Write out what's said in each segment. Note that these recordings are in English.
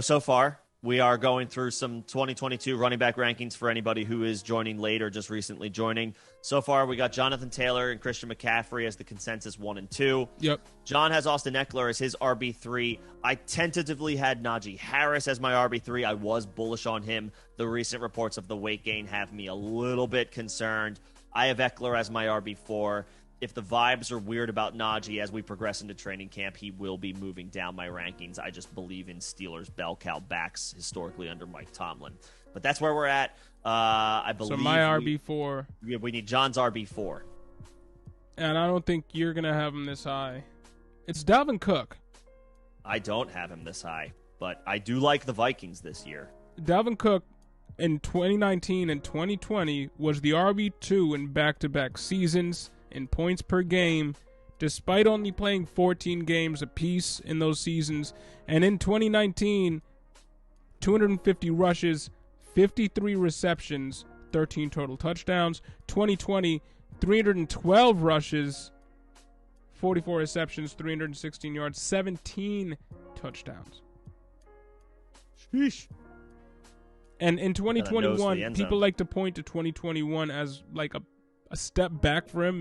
So far, we are going through some 2022 running back rankings for anybody who is joining late or just recently joining. So far, we got Jonathan Taylor and Christian McCaffrey as the consensus 1 and 2. Yep. John has Austin Eckler as his RB3. I tentatively had Najee Harris as my RB3. I was bullish on him. The recent reports of the weight gain have me a little bit concerned. I have Eckler as my RB4. If the vibes are weird about Najee as we progress into training camp, he will be moving down my rankings. I just believe in Steelers bell cow backs historically under Mike Tomlin. But that's where we're at. I believe. So my RB4. We need John's RB4. And I don't think you're going to have him this high. It's Dalvin Cook. I don't have him this high, but I do like the Vikings this year. Dalvin Cook in 2019 and 2020 was the RB2 in back-to-back seasons in points per game, despite only playing 14 games apiece in those seasons. And in 2019, 250 rushes, 53 receptions, 13 total touchdowns. 2020, 312 rushes, 44 receptions, 316 yards, 17 touchdowns. Sheesh. And in 2021, people like to point to 2021 as like a step back for him.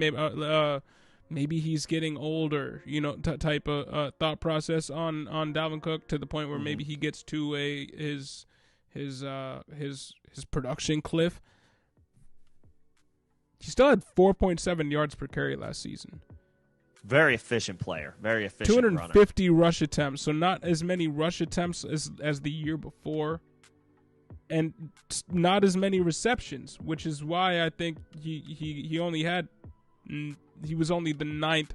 Maybe he's getting older, type of thought process on Dalvin Cook, to the point where maybe he gets to his production cliff. He still had 4.7 yards per carry last season. Very efficient player. Very efficient 250 rush attempts, so not as many rush attempts as the year before. And not as many receptions, which is why I think he was only the 9th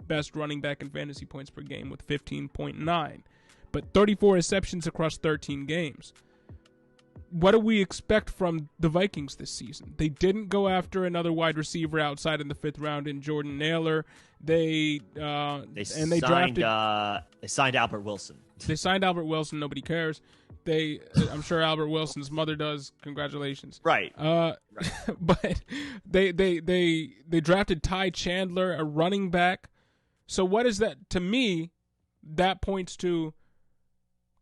best running back in fantasy points per game with 15.9, but 34 receptions across 13 games. What do we expect from the Vikings this season? They didn't go after another wide receiver outside in the 5th round in Jordan Naylor. They signed Albert Wilson. They signed Albert Wilson. Nobody cares. I'm sure Albert Wilson's mother does. Congratulations. Right. But they drafted Ty Chandler, a running back. So what is that? To me, that points to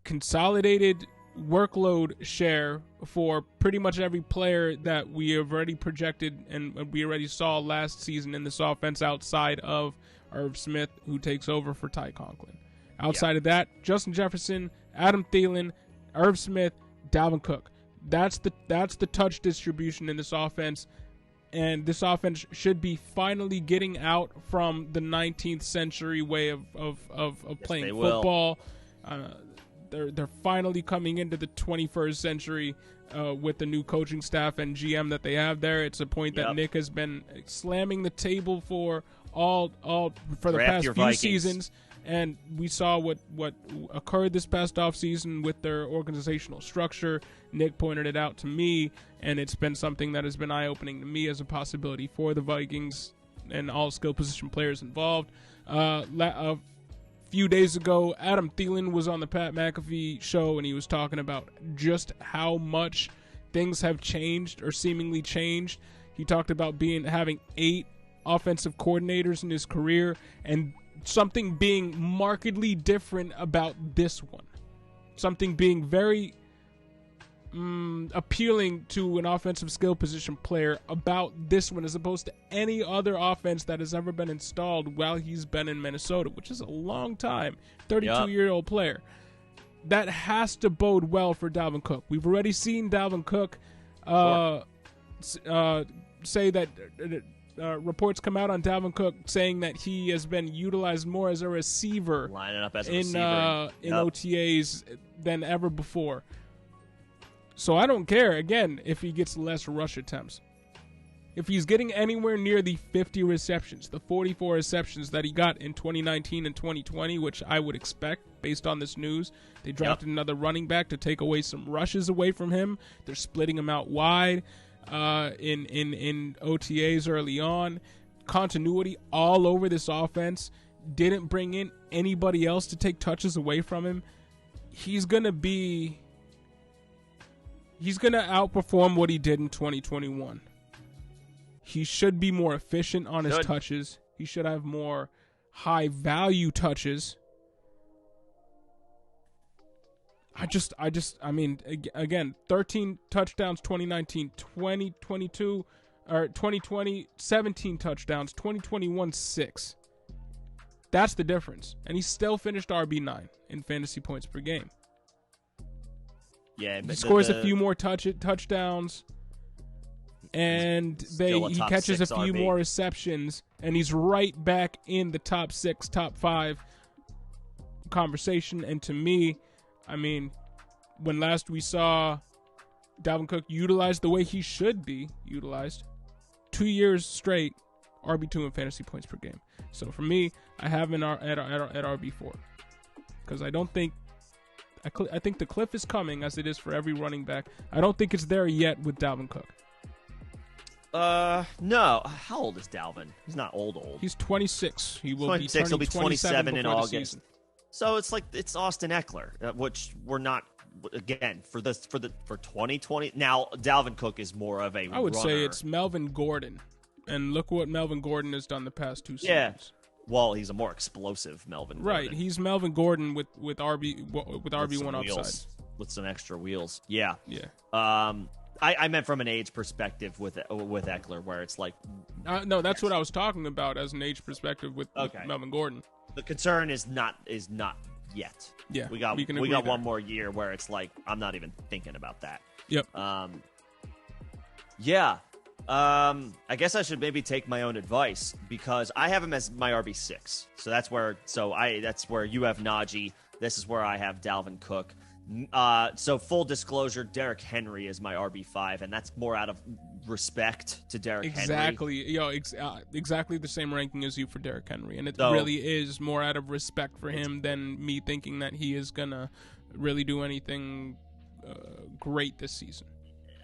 consolidated workload share for pretty much every player that we have already projected and we already saw last season in this offense, outside of Irv Smith, who takes over for Ty Conklin. Outside of that, Justin Jefferson, Adam Thielen, Irv Smith, Dalvin Cook. That's the touch distribution in this offense, and this offense should be finally getting out from the 19th century way of playing football. They're finally coming into the 21st century with the new coaching staff and GM that they have there. It's a point that Nick has been slamming the table for the past few seasons. And we saw what occurred this past offseason with their organizational structure. Nick pointed it out to me, and it's been something that has been eye-opening to me as a possibility for the Vikings and all skill position players involved. A few days ago, Adam Thielen was on the Pat McAfee show, and he was talking about just how much things have changed or seemingly changed. He talked about having 8 offensive coordinators in his career, and something being markedly different about this one. Something being very appealing to an offensive skill position player about this one, as opposed to any other offense that has ever been installed while he's been in Minnesota, which is a long time. 32-year-old player. That has to bode well for Dalvin Cook. We've already seen Dalvin Cook say that reports come out on Dalvin Cook saying that he has been utilized more as a receiver, lining up as a in OTAs than ever before. So I don't care, again, if he gets less rush attempts. If he's getting anywhere near the 50 receptions, the 44 receptions that he got in 2019 and 2020, which I would expect based on this news. They drafted another running back to take away some rushes away from him. They're splitting him out wide in OTAs early on. Continuity all over this offense. Didn't bring in anybody else to take touches away from him. He's going to outperform what he did in 2021. He should be more efficient on his touches. He should have more high-value touches. I mean, again, 13 touchdowns, 2019, 2022, or 2020, 17 touchdowns, 2021, 6. That's the difference. And he still finished RB9 in fantasy points per game. Yeah, he scores a few more touchdowns, and he catches a few more receptions, and he's right back in the top 6, top 5 conversation. And to me, I mean, when last we saw Dalvin Cook utilized the way he should be utilized, 2 years straight, RB2 in fantasy points per game. So for me, I have him at RB4 because I think the cliff is coming, as it is for every running back. I don't think it's there yet with Dalvin Cook. No. How old is Dalvin? He's not old. He's 26. He will 26. be turning He'll be 27 in August. Season. So it's Austin Eckler, which we're not. Again, for 2020. Now Dalvin Cook is more of a. I would runner. say it's Melvin Gordon, and look what Melvin Gordon has done the past 2 seasons. Yeah. Well, he's a more explosive Melvin Gordon. Right, he's Melvin Gordon with RB1 upside. With some extra wheels. Yeah. Yeah. I meant from an age perspective with Eckler, where it's like. No, that's what I was talking about as an age perspective with Melvin Gordon. The concern is not yet. Yeah, we got one more year where it's like I'm not even thinking about that. Yep. Yeah. I guess I should maybe take my own advice because I have him as my RB6. So that's where you have Najee. This is where I have Dalvin Cook. So full disclosure, Derrick Henry is my RB5, and that's more out of respect to Derrick Henry. Exactly the same ranking as you for Derrick Henry, and it really is more out of respect for him than me thinking that he is gonna really do anything great this season.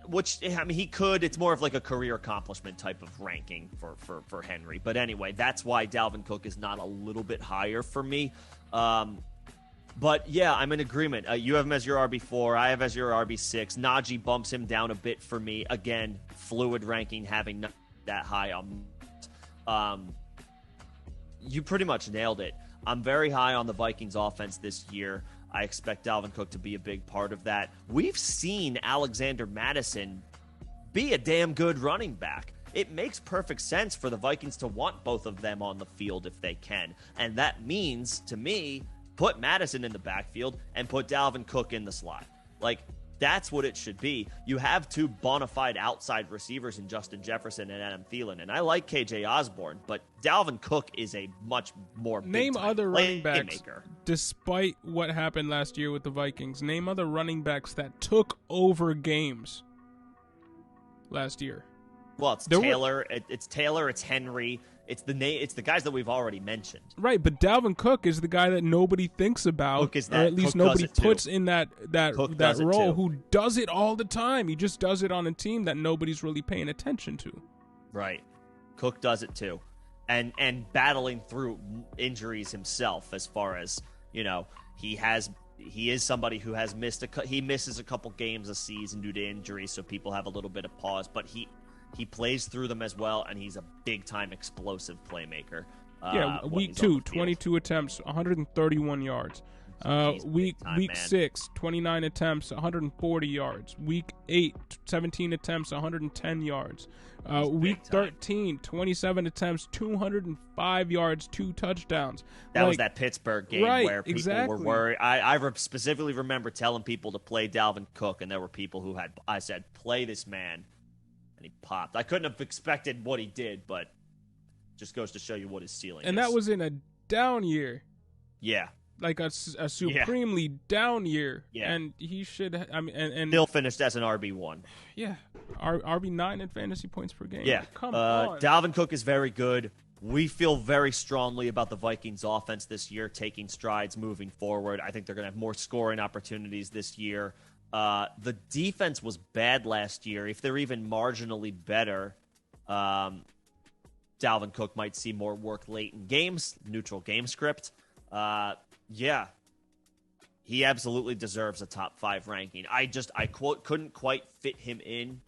Which, I mean, he could. It's more of like a career accomplishment type of ranking for Henry. But anyway, that's why Dalvin Cook is not a little bit higher for me. But yeah, I'm in agreement. You have him as your RB4. I have as your RB6. Najee bumps him down a bit for me. Again, fluid ranking, having not that high. You pretty much nailed it. I'm very high on the Vikings offense this year. I expect Dalvin Cook to be a big part of that. We've seen Alexander Mattison be a damn good running back. It makes perfect sense for the Vikings to want both of them on the field if they can. And that means, to me, put Madison in the backfield and put Dalvin Cook in the slot. Like, that's what it should be. You have two bona fide outside receivers in Justin Jefferson and Adam Thielen. And I like KJ Osborne, but Dalvin Cook is a much more name other running backs, maker. Despite what happened last year with the Vikings, name other running backs that took over games last year. Well, it's Taylor. It's Taylor. It's Henry. It's the guys that we've already mentioned. Right, but Dalvin Cook is the guy that nobody thinks about, or at least nobody puts in that role, who does it all the time. He just does it on a team that nobody's really paying attention to. Right. Cook does it too. And battling through injuries himself, as far as, you know, he is somebody who has he misses a couple games a season due to injury, so people have a little bit of pause, but he plays through them as well, and he's a big-time explosive playmaker. Week 2, 22 attempts, 131 yards. Week 6, 29 attempts, 140 yards. Week 8, 17 attempts, 110 yards. Week 13, 27 attempts, 205 yards, 2 touchdowns. That was that Pittsburgh game where people were worried. I specifically remember telling people to play Dalvin Cook, and there were people who I said, play this man. And he popped. I couldn't have expected what he did, but just goes to show you what his ceiling is. And that was in a down year. Yeah. Like a supremely down year. Yeah. And he should, I mean, and still finished as an RB1. Yeah. RB9 in fantasy points per game. Yeah. Like, come on. Dalvin Cook is very good. We feel very strongly about the Vikings offense this year, taking strides moving forward. I think they're going to have more scoring opportunities this year. The defense was bad last year. If they're even marginally better, Dalvin Cook might see more work late in games, neutral game script. Yeah, he absolutely deserves a top 5 ranking. I couldn't quite fit him in,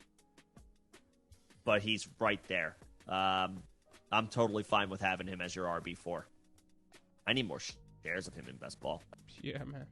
but he's right there. I'm totally fine with having him as your RB4. I need more shares of him in best ball. Yeah, man.